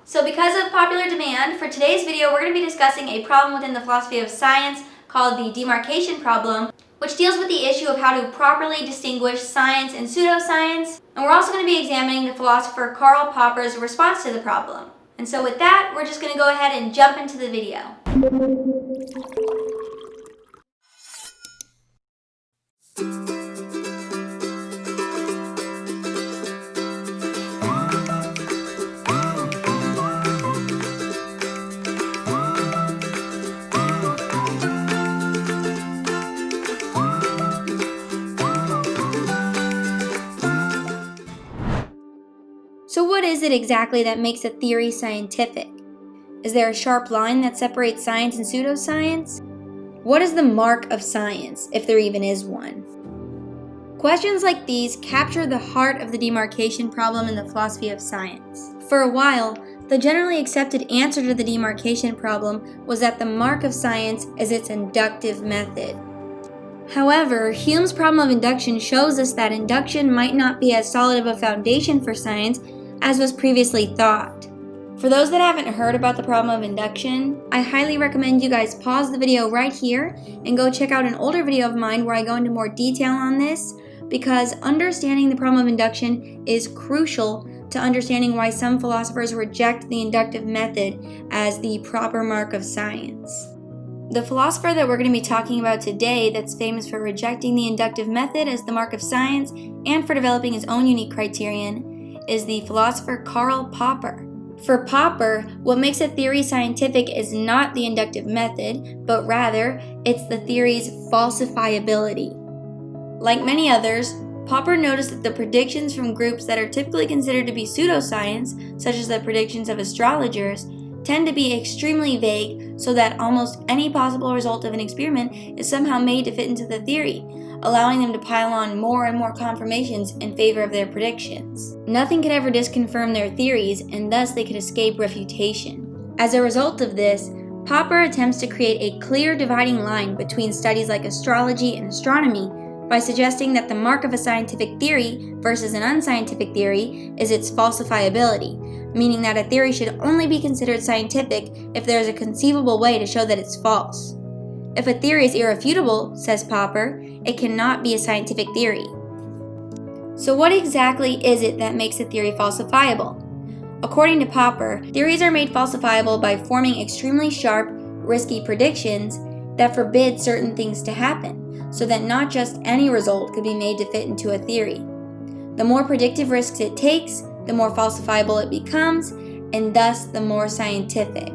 So because of popular demand, for today's video we're going to be discussing a problem within the philosophy of science called the demarcation problem, which deals with the issue of how to properly distinguish science and pseudoscience. And we're also going to be examining the philosopher Karl Popper's response to the problem. And so with that, we're just going to go ahead and jump into the video. So what is it exactly that makes a theory scientific? Is there a sharp line that separates science and pseudoscience? What is the mark of science, if there even is one? Questions like these capture the heart of the demarcation problem in the philosophy of science. For a while, the generally accepted answer to the demarcation problem was that the mark of science is its inductive method. However, Hume's problem of induction shows us that induction might not be as solid of a foundation for science as was previously thought. For those that haven't heard about the problem of induction, I highly recommend you guys pause the video right here and go check out an older video of mine where I go into more detail on this, because understanding the problem of induction is crucial to understanding why some philosophers reject the inductive method as the proper mark of science. The philosopher that we're going to be talking about today that's famous for rejecting the inductive method as the mark of science and for developing his own unique criterion is the philosopher Karl Popper. For Popper, what makes a theory scientific is not the inductive method, but rather, it's the theory's falsifiability. Like many others, Popper noticed that the predictions from groups that are typically considered to be pseudoscience, such as the predictions of astrologers, tend to be extremely vague so that almost any possible result of an experiment is somehow made to fit into the theory, allowing them to pile on more and more confirmations in favor of their predictions. Nothing could ever disconfirm their theories, and thus they could escape refutation. As a result of this, Popper attempts to create a clear dividing line between studies like astrology and astronomy by suggesting that the mark of a scientific theory versus an unscientific theory is its falsifiability, meaning that a theory should only be considered scientific if there is a conceivable way to show that it's false. If a theory is irrefutable, says Popper, it cannot be a scientific theory. So what exactly is it that makes a theory falsifiable? According to Popper, theories are made falsifiable by forming extremely sharp, risky predictions that forbid certain things to happen, so that not just any result could be made to fit into a theory. The more predictive risks it takes, the more falsifiable it becomes, and thus the more scientific.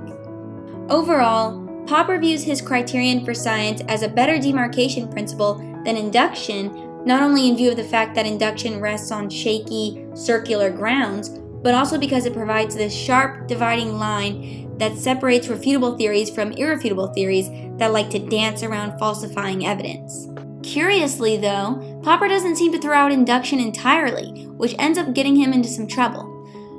Overall, Popper views his criterion for science as a better demarcation principle than induction, not only in view of the fact that induction rests on shaky, circular grounds, but also because it provides this sharp dividing line that separates refutable theories from irrefutable theories that like to dance around falsifying evidence. Curiously, though, Popper doesn't seem to throw out induction entirely, which ends up getting him into some trouble.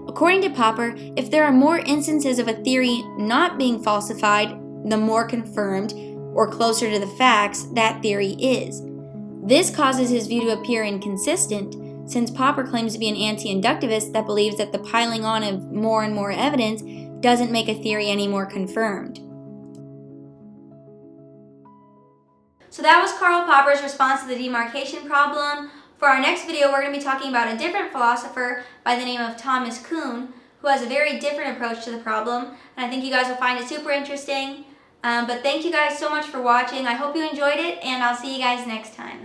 According to Popper, if there are more instances of a theory not being falsified, the more confirmed, or closer to the facts, that theory is. This causes his view to appear inconsistent, since Popper claims to be an anti-inductivist that believes that the piling on of more and more evidence doesn't make a theory any more confirmed. So that was Karl Popper's response to the demarcation problem. For our next video, we're going to be talking about a different philosopher by the name of Thomas Kuhn, who has a very different approach to the problem, and I think you guys will find it super interesting. But thank you guys so much for watching. I hope you enjoyed it, and I'll see you guys next time.